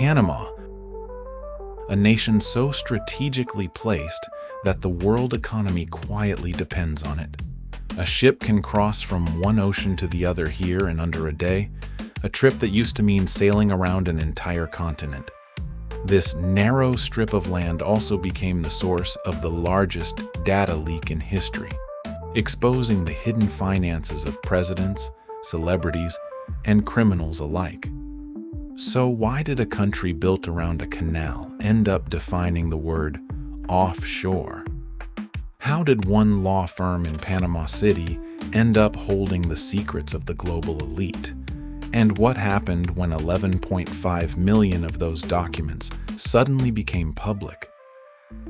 Panama, a nation so strategically placed that the world economy quietly depends on it. A ship can cross from one ocean to the other here in under a day, a trip that used to mean sailing around an entire continent. This narrow strip of land also became the source of the largest data leak in history, exposing the hidden finances of presidents, celebrities, and criminals alike. So why did a country built around a canal end up defining the word offshore? How did one law firm in Panama City end up holding the secrets of the global elite? And what happened when 11.5 million of those documents suddenly became public?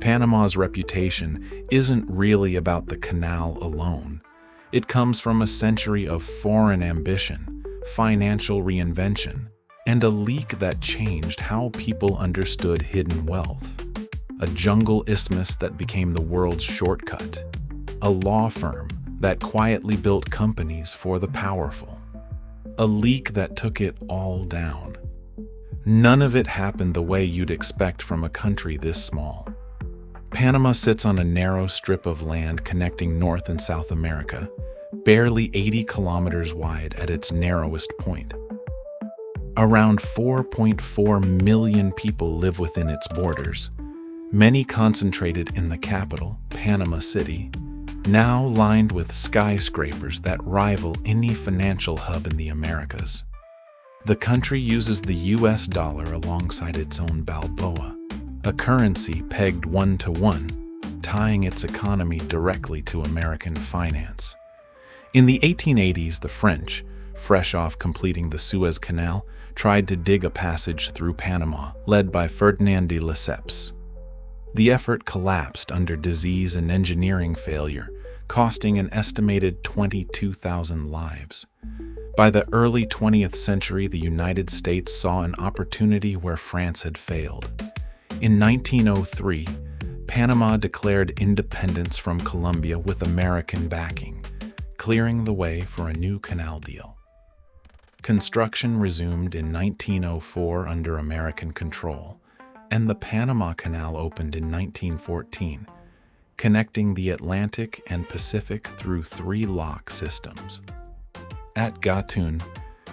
Panama's reputation isn't really about the canal alone. It comes from a century of foreign ambition, financial reinvention, and a leak that changed how people understood hidden wealth. A jungle isthmus that became the world's shortcut. A law firm that quietly built companies for the powerful. A leak that took it all down. None of it happened the way you'd expect from a country this small. Panama sits on a narrow strip of land connecting North and South America, barely 80 kilometers wide at its narrowest point. Around 4.4 million people live within its borders, many concentrated in the capital, Panama City, now lined with skyscrapers that rival any financial hub in the Americas. The country uses the US dollar alongside its own Balboa, a currency pegged 1-to-1, tying its economy directly to American finance. In the 1880s, the French, fresh off completing the Suez Canal, tried to dig a passage through Panama, led by Ferdinand de Lesseps. The effort collapsed under disease and engineering failure, costing an estimated 22,000 lives. By the early 20th century, the United States saw an opportunity where France had failed. In 1903, Panama declared independence from Colombia with American backing, clearing the way for a new canal deal. Construction resumed in 1904 under American control, and the Panama Canal opened in 1914, connecting the Atlantic and Pacific through 3 lock systems. At Gatun,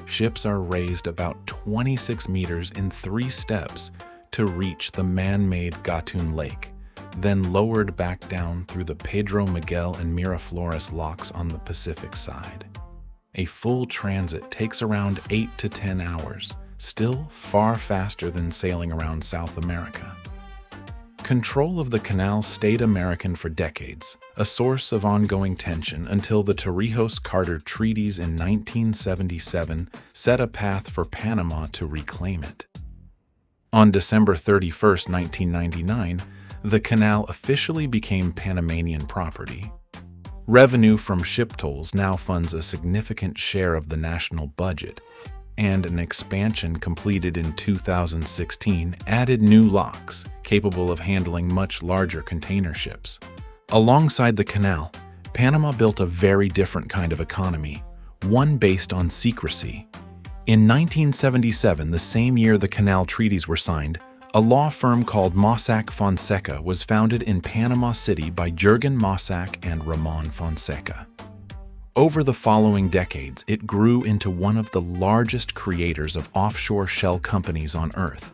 ships are raised about 26 meters in 3 steps to reach the man-made Gatun Lake, then lowered back down through the Pedro Miguel and Miraflores locks on the Pacific side. A full transit takes around 8 to 10 hours, still far faster than sailing around South America. Control of the canal stayed American for decades, a source of ongoing tension until the Torrijos-Carter treaties in 1977 set a path for Panama to reclaim it. On December 31, 1999, the canal officially became Panamanian property. Revenue from ship tolls now funds a significant share of the national budget, and an expansion completed in 2016 added new locks capable of handling much larger container ships. Alongside the canal, Panama built a very different kind of economy, one based on secrecy. In 1977, the same year the canal treaties were signed, a law firm called Mossack Fonseca was founded in Panama City by Jurgen Mossack and Ramon Fonseca. Over the following decades, it grew into one of the largest creators of offshore shell companies on Earth,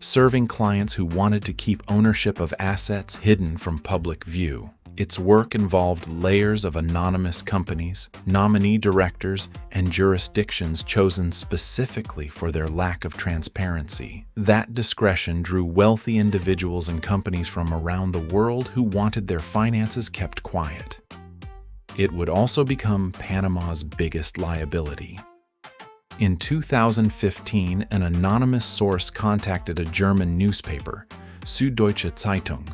serving clients who wanted to keep ownership of assets hidden from public view. Its work involved layers of anonymous companies, nominee directors, and jurisdictions chosen specifically for their lack of transparency. That discretion drew wealthy individuals and companies from around the world who wanted their finances kept quiet. It would also become Panama's biggest liability. In 2015, an anonymous source contacted a German newspaper, Süddeutsche Zeitung,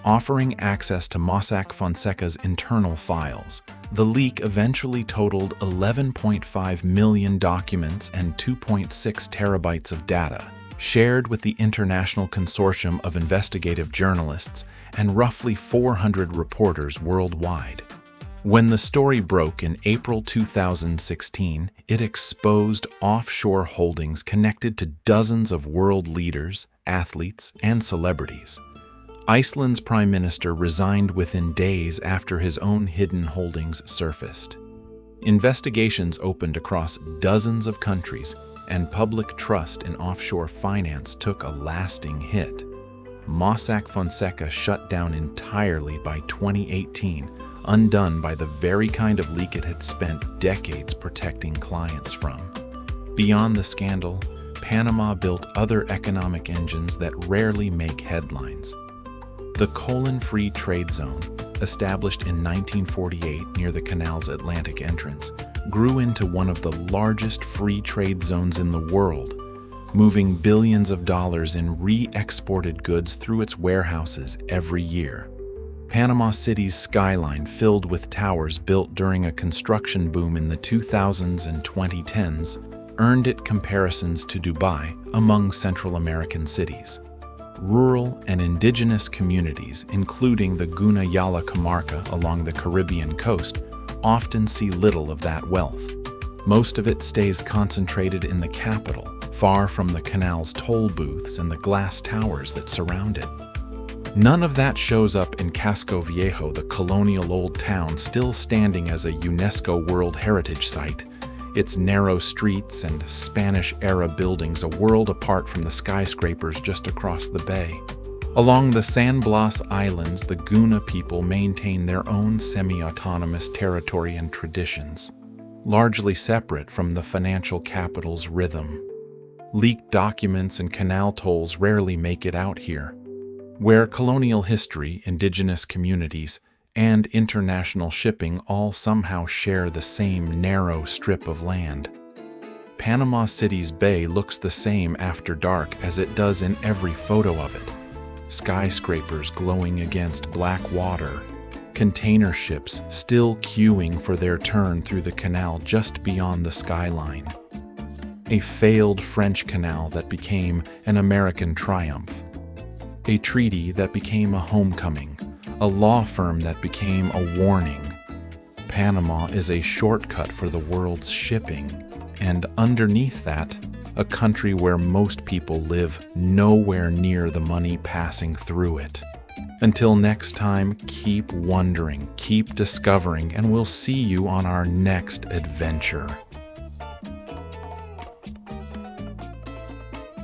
offering access to Mossack Fonseca's internal files. The leak eventually totaled 11.5 million documents and 2.6 terabytes of data, shared with the International Consortium of Investigative Journalists and roughly 400 reporters worldwide. When the story broke in April 2016, it exposed offshore holdings connected to dozens of world leaders, athletes, and celebrities. Iceland's prime minister resigned within days after his own hidden holdings surfaced. Investigations opened across dozens of countries, and public trust in offshore finance took a lasting hit. Mossack Fonseca shut down entirely by 2018, undone by the very kind of leak it had spent decades protecting clients from. Beyond the scandal, Panama built other economic engines that rarely make headlines. The colon-free trade zone, established in 1948 near the canal's Atlantic entrance, grew into one of the largest free trade zones in the world, moving billions of dollars in re-exported goods through its warehouses every year. Panama City's skyline, filled with towers built during a construction boom in the 2000s and 2010s, earned it comparisons to Dubai among Central American cities. Rural and indigenous communities, including the Guna Yala comarca along the Caribbean coast, often see little of that wealth. Most of it stays concentrated in the capital, far from the canal's toll booths and the glass towers that surround it. None of that shows up in Casco Viejo, the colonial old town still standing as a UNESCO World Heritage Site, its narrow streets and Spanish-era buildings a world apart from the skyscrapers just across the bay. Along the San Blas Islands, the Guna people maintain their own semi-autonomous territory and traditions, largely separate from the financial capital's rhythm. Leaked documents and canal tolls rarely make it out here, where colonial history, indigenous communities, and international shipping all somehow share the same narrow strip of land. Panama City's bay looks the same after dark as it does in every photo of it. Skyscrapers glowing against black water, container ships still queuing for their turn through the canal just beyond the skyline. A failed French canal that became an American triumph. A treaty that became a homecoming. A law firm that became a warning. Panama is a shortcut for the world's shipping, and underneath that, a country where most people live nowhere near the money passing through it. Until next time, keep wondering, keep discovering, and we'll see you on our next adventure.